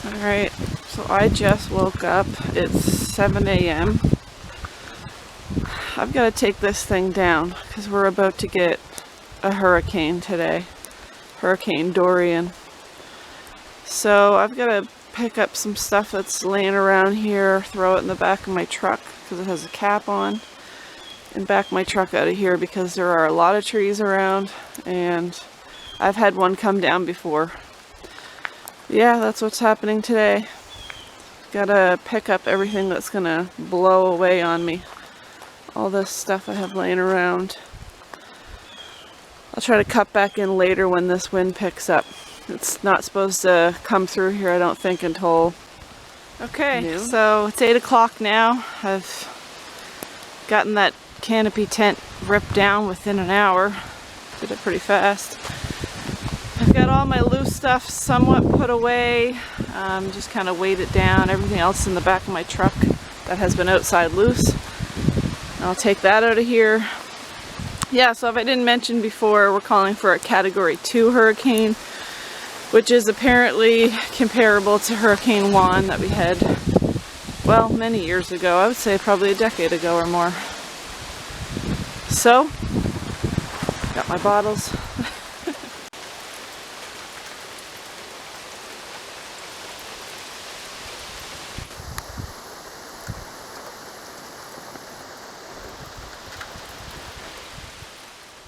Alright, so I just woke up. It's 7 a.m. I've got to take this thing down because we're about to get a hurricane today. Hurricane Dorian. So I've got to pick up some stuff that's laying around here, throw it in the back of my truck because it has a cap on, and back my truck out of here because there are a lot of trees around and I've had one come down before. Yeah, that's what's happening today. Gotta pick up everything that's gonna blow away on me. All this stuff I have laying around. I'll try to cut back in later when this wind picks up. It's not supposed to come through here, I don't think, until noon. So it's 8 o'clock now. I've gotten that canopy tent ripped down within an hour. Did it pretty fast. I've got all my loose stuff somewhat put away. Just kind of weighed it down. Everything else in the back of my truck that has been outside loose. I'll take that out of here. Yeah, so if I didn't mention before, we're calling for a Category 2 hurricane, which is apparently comparable to Hurricane Juan that we had, well, many years ago. I would say probably a decade ago or more. So, got my bottles.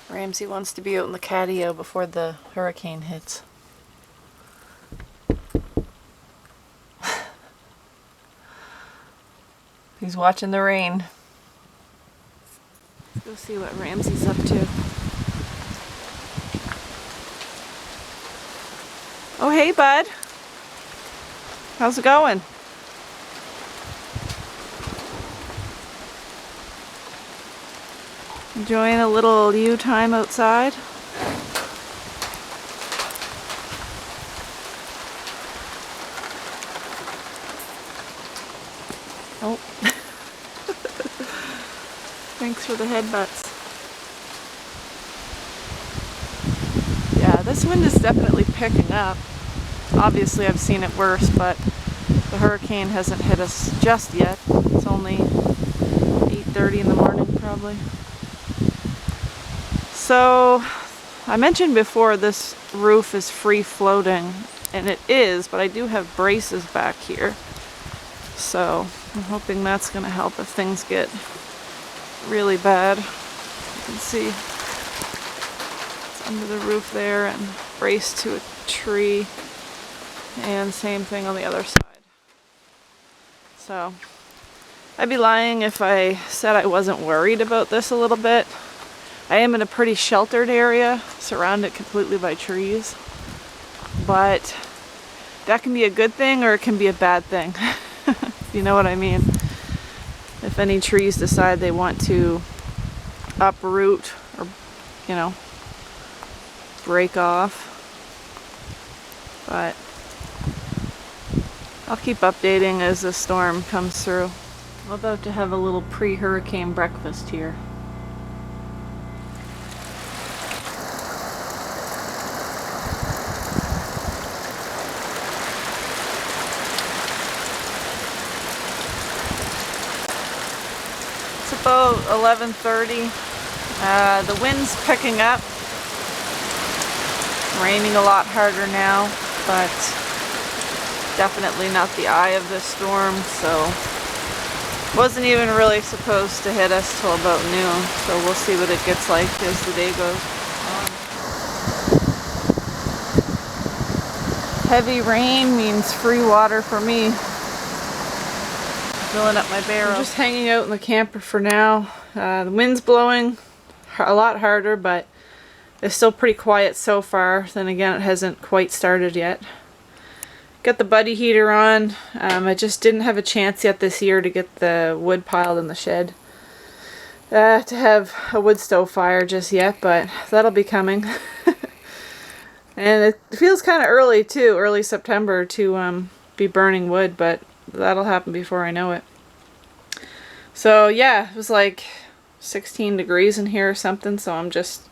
Ramsey wants to be out in the catio before the hurricane hits. He's watching the rain. Let's go see what Ramsey's up to. Oh, hey, bud. How's it going? Enjoying a little you time outside? Oh. Thanks for the headbutts. Yeah, this wind is definitely picking up. Obviously I've seen it worse, but the hurricane hasn't hit us just yet. It's only 8:30 in the morning probably. So, I mentioned before this roof is free floating, and it is, but I do have braces back here. So, I'm hoping that's going to help if things get really bad. You can see it's under the roof there and braced to a tree, and same thing on the other side. So, I'd be lying if I said I wasn't worried about this a little bit. I am in a pretty sheltered area, surrounded completely by trees, but that can be a good thing or it can be a bad thing. You know what I mean? If any trees decide they want to uproot or, you know, break off. But I'll keep updating as the storm comes through. I'm about to have a little pre-hurricane breakfast here. It's about 11:30. The wind's picking up. Raining a lot harder now, but definitely not the eye of the storm, so wasn't even really supposed to hit us till about noon, so we'll see what it gets like as the day goes on. Heavy rain means free water for me. Filling up my barrel. I'm just hanging out in the camper for now. The wind's blowing a lot harder, but it's still pretty quiet so far. Then again, it hasn't quite started yet. Got the buddy heater on. I just didn't have a chance yet this year to get the wood piled in the shed. To have a wood stove fire just yet, but that'll be coming. And it feels kind of early too, early September to be burning wood, but that'll happen before I know it. So yeah, it was like 16 degrees in here or something, so I'm just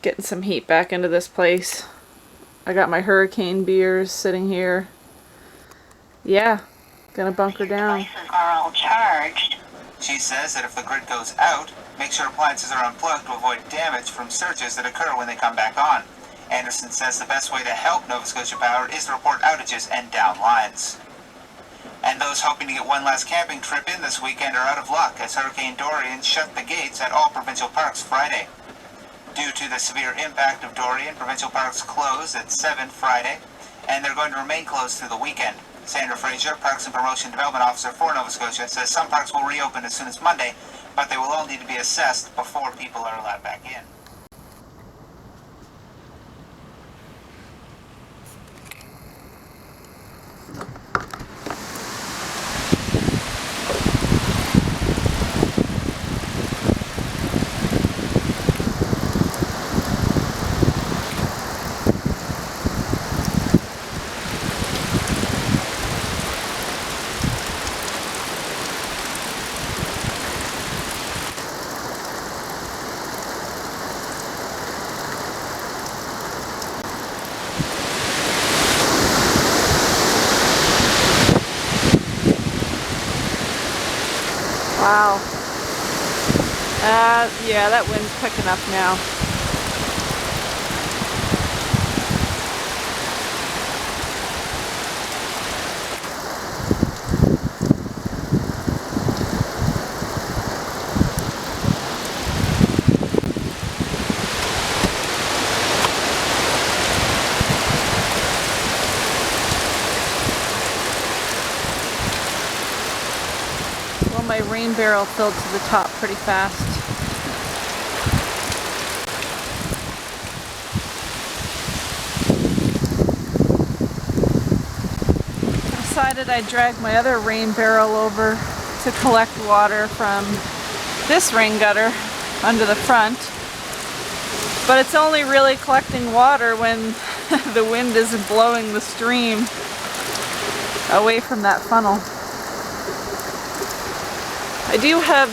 getting some heat back into this place. I got my hurricane beers sitting here. Yeah, gonna bunker down. Devices are all charged. She says that if the grid goes out, make sure appliances are unplugged to avoid damage from surges that occur when they come back on. Anderson says the best way to help Nova Scotia Power is to report outages and down lines. And those hoping to get one last camping trip in this weekend are out of luck as Hurricane Dorian shut the gates at all provincial parks Friday. Due to the severe impact of Dorian, provincial parks closed at 7 Friday, and they're going to remain closed through the weekend. Sandra Fraser, Parks and Promotion Development Officer for Nova Scotia, says some parks will reopen as soon as Monday, but they will all need to be assessed before people are allowed back in. Wow. Yeah, that wind's picking up now. Well, my rain barrel filled to the top pretty fast. I decided I'd drag my other rain barrel over to collect water from this rain gutter under the front. But it's only really collecting water when the wind isn't blowing the stream away from that funnel. I do have,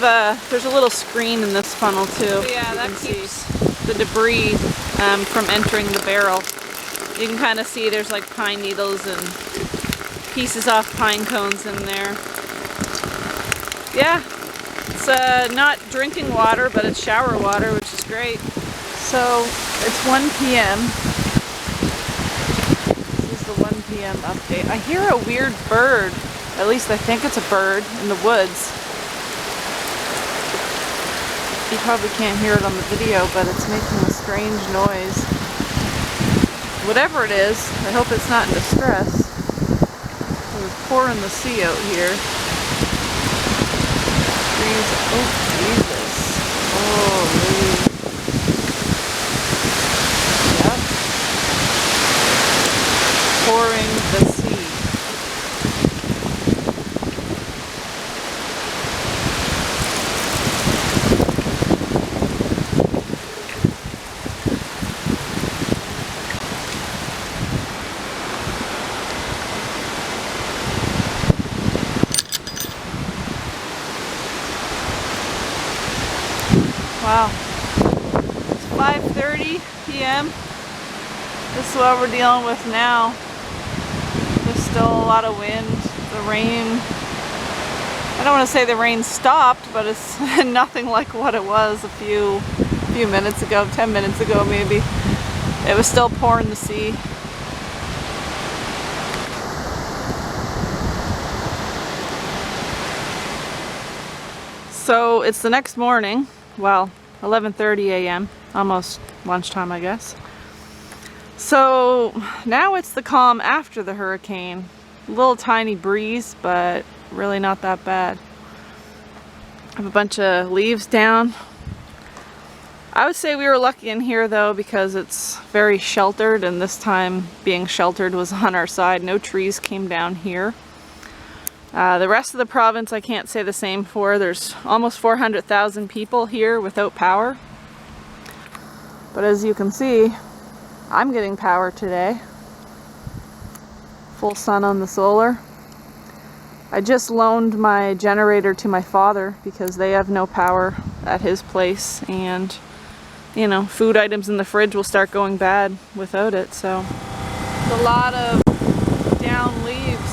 there's a little screen in this funnel too. So yeah, that keeps the debris from entering the barrel. You can kind of see there's like pine needles and pieces off pine cones in there. Yeah, it's not drinking water, but it's shower water, which is great. So it's 1 p.m. This is the 1 p.m. update. I hear a weird bird, at least I think it's a bird, in the woods. You probably can't hear it on the video, but it's making a strange noise. Whatever it is, I hope it's not in distress. It's pouring the sea out here. Trees, oh Jesus. Holy. Yep. Pouring the sea. Wow, it's 5:30 p.m. This is what we're dealing with now. There's still a lot of wind. The rain, I don't want to say the rain stopped, but it's nothing like what it was a few minutes ago, 10 minutes ago maybe. It was still pouring the sea. So it's the next morning. Well, 11:30 a.m. almost lunchtime, I guess. So now it's the calm after the hurricane. A little tiny breeze, but really not that bad. I have a bunch of leaves down. I would say we were lucky in here though, because it's very sheltered, and this time being sheltered was on our side. No trees came down here. The rest of the province I can't say the same for. There's almost 400,000 people here without power. But as you can see, I'm getting power today. Full sun on the solar. I just loaned my generator to my father because they have no power at his place, and you know, food items in the fridge will start going bad without it. So a lot of down leaves